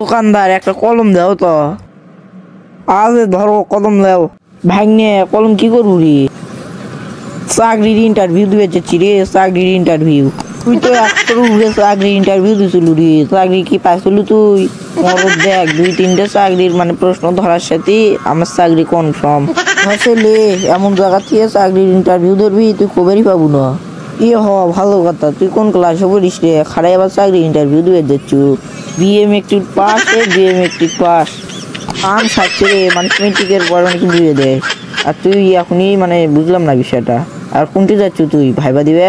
দোকানদার একটা কলম দাও তো। আজ ধরো কলম দাও। ভাগ্নে কলম কি করবো রে? চাকরির ইন্টারভিউ দিয়ে যাচ্ছি রে, চাকরির ইন্টারভিউ। তুই তো একশোর উপরে চাকরির ইন্টারভিউ দিছিল রে, চাকরি কি পাইছিল তুই? মরদ দেখ 2-3টে চাকরির মানে প্রশ্ন ধরার সাথে আমার চাকরি কনফার্ম। আসলে এমন জায়গা থেকে চাকরির ইন্টারভিউ ধরবি তুই কবেরই পাবো না। ভালো কথা, তুই কোন ক্লাসে পড়িস রে? খারাই আবার চাকরি ইন্টারভিউ দিয়ে যাচ্ছ। BA matric pass, BA matric pass. আম সাচ্ছে রে, মানুষ মেট্রিকের পর অনেকে দিয়ে দেয়। আর তুই এখনই মানে বুঝলাম না বিষয়টা। আর কোনটি যাচ্ছ তুই ভাইবা দিবে?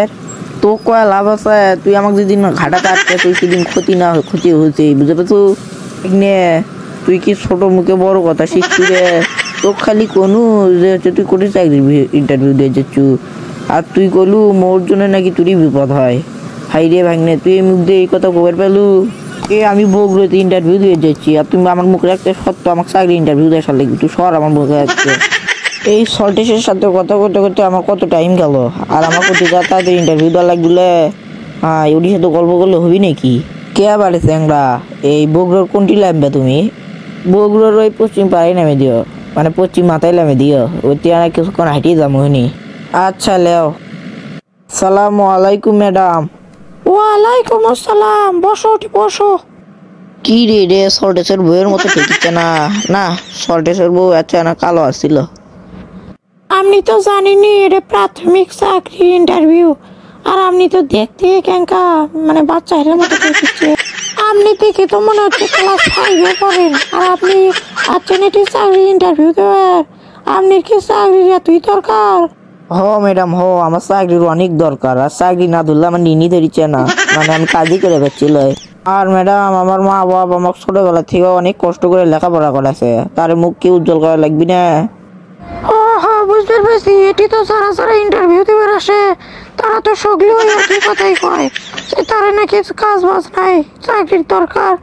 তো কয়া লাভ আছে? তুই আমাকে যেদিন ঘাটাতে আটকে তুই সেদিন ক্ষতি না ক্ষতি হয়েছে, বুঝতে পারছো? তুই কি ছোট মুখে বড় কথা শিখছি রে? তো খালি কোনো যে হচ্ছে তুই কোটি চাকরির ইন্টারভিউ দিয়ে যাচ্ছ, আর তুই কলু মোর জন্য নাকি তুই বিপদ হয়। হাই রে ভাগ্নে, তুই এই মুখ দিয়ে এই কথা খবর পেলু? আমি বগুড়াতে ইন্টারভিউ দিয়ে যাচ্ছি, আর তুমি আমার মুখে একটা সত্য আমাকে চাকরি ইন্টারভিউ দেওয়ার লাগবে। তুই সর আমার মুখে যাচ্ছে। এই সল্টেসের সাথে কথা করতে করতে আমার কত টাইম গেল, আর আমার প্রতি তাদের ইন্টারভিউ দেওয়া লাগবে। হ্যাঁ, ওটির সাথে গল্প করলে হবি নাকি? কে বাড়ি চ্যাংরা? এই বগুড়ার কোনটি নামবে তুমি? বগুড়ার ওই পশ্চিম পাড়ায় নামে দিও, মানে পশ্চিম মাথায় নামে দিও। ওইটি আর কিছুক্ষণ হাঁটিয়ে যাবো হনি। আচ্ছা লেও। সালামু আলাইকুম ম্যাডাম। ওয়ালাইকুম আসসালাম, বসো বসো। কি রে রে সল্টেসের বউয়ের মতো ঠেকিচ্ছে না? না, সল্টেসের বউ আচ্ছা না কালো আসছিল। আপনি তো জানেনই এটা প্রাথমিক চাকরি ইন্টারভিউ, আর আপনি তো দেখতে কেঙ্কা মানে বাচ্চাদের মতো দেখছে। আপনি দেখে তো মনে হচ্ছে ক্লাস 5-এ পড়েন, আর আপনি আছেন এটি চাকরি ইন্টারভিউ দেওয়ার। আপনার কি চাকরির এতই দরকার? ম্যাডাম আমার চাকরির অনেক দরকার, আর চাকরি না ধরলে আমার নিনি ধরিচ্ছে না, মানে আমি কাজই করে পাচ্ছিল। আর ম্যাডাম আমার মা বাবা আমাকে ছোটবেলা থেকে অনেক কষ্ট করে লেখাপড়া করেছে, তার মুখ কি উজ্জ্বল করা লাগবে না? বুঝতে পারছি, এটি তো যারা যারা ইন্টারভিউ দেবার আসে তারা তো সগলি ওই একই কথাই কয় যে তারা নাকি কাজ বাজ নাই, চাকরির দরকার।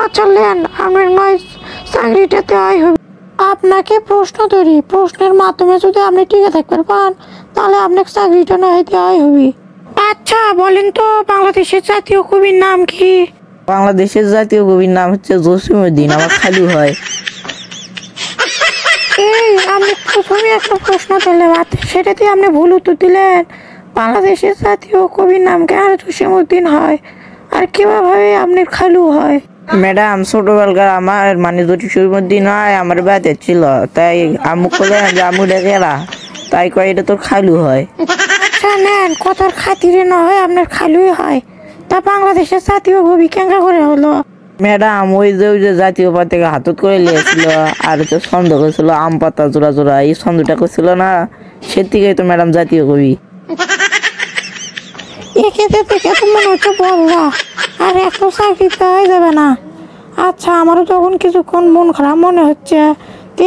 আচ্ছা লেন, আপনার নয় চাকরিটা দেওয়াই হবে। আপনাকে প্রশ্ন ধরি, প্রশ্নের মাধ্যমে যদি আপনি টিকে থাকতে পান তাহলে আপনাকে চাকরিটা নয় দেওয়াই হবে। আচ্ছা বলেন তো, বাংলাদেশের জাতীয় কবির নাম কি? বাংলাদেশের জাতীয় কবির নাম হচ্ছে জসিমউদ্দিন, আমার খালু হয়। এই আপনি প্রথমে একটা প্রশ্ন দিলেন, সেটাতে আপনি ভুল উত্তর দিলেন। বাংলাদেশের জাতীয় কবির নাম কেন জসিমউদ্দিন হয়, আর কিভাবে আপনার খালু হয়? ম্যাডাম ছোটবেলাকার আমার মানে জসিমউদ্দিন হয় আমার বাড়িতে ছিল, তাই আমু বলে যে আমু ডেকেরা, তাই কয় এটা তোর খালু হয়। আচ্ছা নেন, কথার খাতিরে না হয় আপনার খালুই হয়। তা বাংলাদেশের জাতীয় কবি কেঙ্কা করে হলো? ম্যাডাম ওই যে জাতীয় পতাকা হাতত করে নিয়েছিল, আর হচ্ছে ছন্দ করেছিল আম পাতা জোড়া জোড়া, এই ছন্দটা করছিল না, সে থেকেই তো ম্যাডাম জাতীয় কবি। একে দেখে তো মনে হচ্ছে বললা, আর এত চাকরি পাওয়া যাবে না। আচ্ছা আমারও তখন কিছুক্ষণ মন খারাপ মনে হচ্ছে,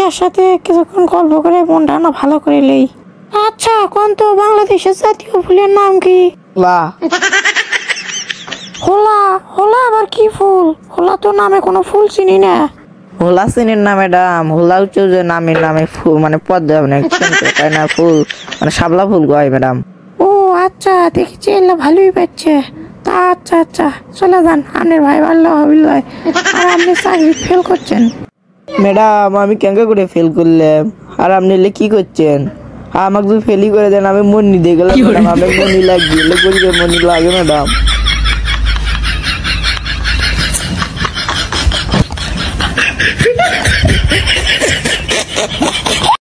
এর সাথে কিছুক্ষণ গল্প করে মনটা না ভালো করে নেই। আচ্ছা কোন তো বাংলাদেশের জাতীয় ফুলের নাম কি? হোলা। হোলা আবার কি ফুল? হোলা তো নামে কোনো ফুল চিনি না। হোলা চিনেন না ম্যাডাম? হোলা হচ্ছে যে নামের নামে ফুল, মানে পদ্মা মানে তাই না, ফুল মানে শাপলা ফুল কয় ম্যাডাম। ও আচ্ছা, দেখেছি এলা ভালোই পাচ্ছে। তা আচ্ছা আচ্ছা চলে যান, আপনার ভাই ভালো হবিল্লায়, আর আপনি চাকরি ফেল করছেন। ম্যাডাম আমি কেঙ্কা করে ফেল করলাম, আর আপনি এলে কি করছেন? আমাকে যদি ফেলই করে দেন আমি মনি দিয়ে গেলাম, আমার মনি লাগবে, মনি লাগে ম্যাডাম।